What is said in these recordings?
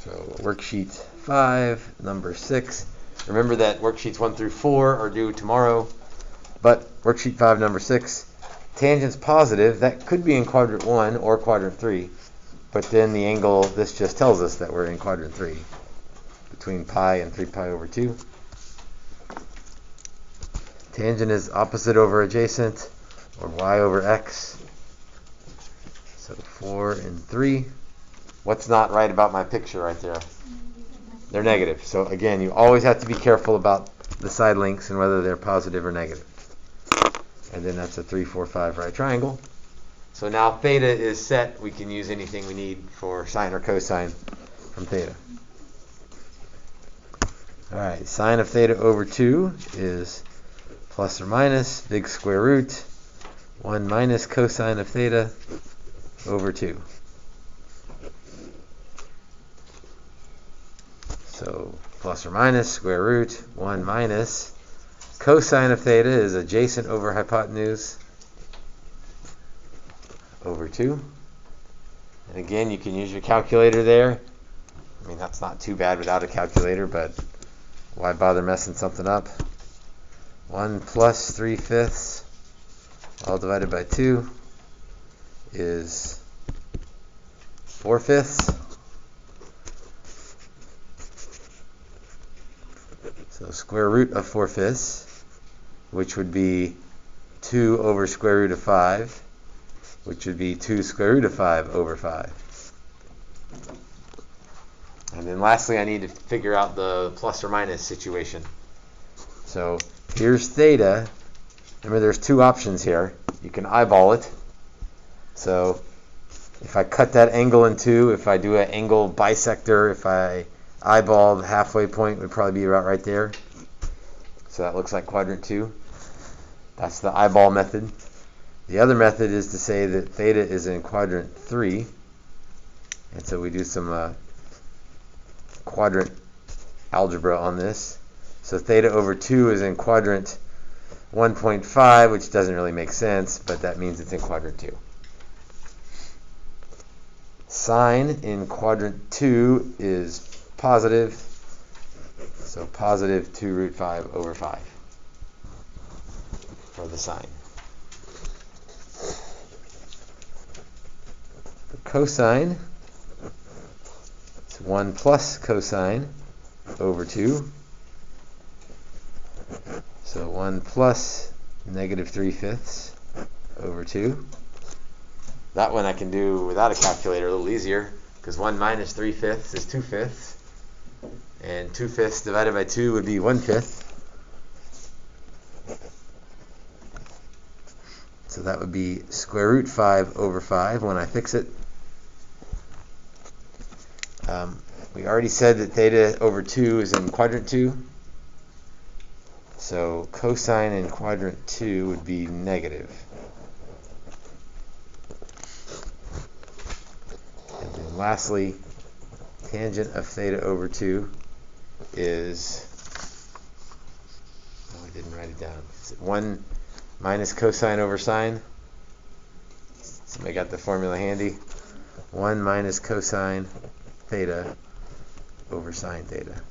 So worksheet 5, number 6. Remember that worksheets 1 through 4 are due tomorrow, but worksheet 5, number 6, tangent's positive. That could be in quadrant 1 or quadrant 3, but then the angle, this just tells us that we're in quadrant 3, between pi and 3 pi over 2. Tangent is opposite over adjacent, or y over x. So 4 and 3. What's not right about my picture right there? They're negative. So again, you always have to be careful about the side links and whether they're positive or negative. And then that's a 3, 4, 5 right triangle. So now theta is set. We can use anything we need for sine or cosine from theta. All right, sine of theta over 2 is plus or minus big square root 1 minus cosine of theta over 2. So plus or minus square root 1 minus cosine of theta is adjacent over hypotenuse over 2. And again, you can use your calculator there. I mean, that's not too bad without a calculator, but why bother messing something up? 1 plus 3/5 all divided by 2 is 4/5. So square root of 4/5, which would be 2 over square root of 5, which would be 2 square root of 5 over 5. And then lastly, I need to figure out the plus or minus situation. So here's theta. Remember, there's two options here. You can eyeball it. So if I cut that angle in two, if I do an angle bisector, if I eyeball the halfway point, would probably be about right there. So that looks like quadrant 2. That's the eyeball method. The other method is to say that theta is in quadrant 3. And so we do some quadrant algebra on this. So theta over 2 is in quadrant 1.5, which doesn't really make sense, but that means it's in quadrant 2. Sine in quadrant 2 is positive, so positive 2 root 5 over 5 for the sine. The cosine is 1 plus cosine over 2. So 1 plus negative 3/5 over 2. That one I can do without a calculator, a little easier, because 1 minus 3/5 is 2/5. And 2/5 divided by 2 would be 1/5. So that would be square root 5 over 5 when I fix it. We already said that theta over 2 is in quadrant 2. So cosine in quadrant 2 would be negative. And then lastly, tangent of theta over 2 is, oh, I didn't write it down. Is it 1 minus cosine over sine? Somebody got the formula handy? 1 minus cosine theta over sine theta.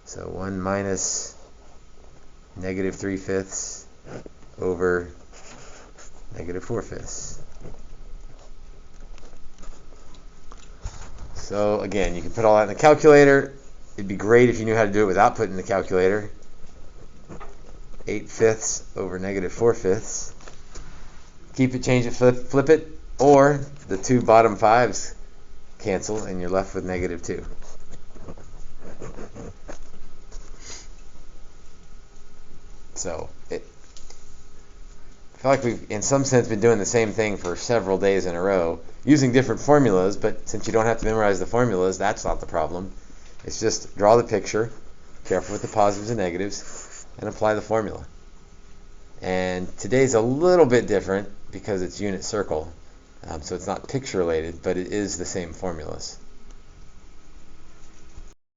So 1 minus negative 3/5 over negative 4/5. So again, you can put all that in the calculator. It'd be great if you knew how to do it without putting in the calculator. 8/5 over negative 4/5. Keep it, change it, flip it, or the two bottom 5s cancel and you're left with negative 2. So I feel like we've, in some sense, been doing the same thing for several days in a row, using different formulas, but since you don't have to memorize the formulas, that's not the problem. It's just draw the picture, careful with the positives and negatives, and apply the formula. And today's a little bit different because it's unit circle, so it's not picture related, but it is the same formulas.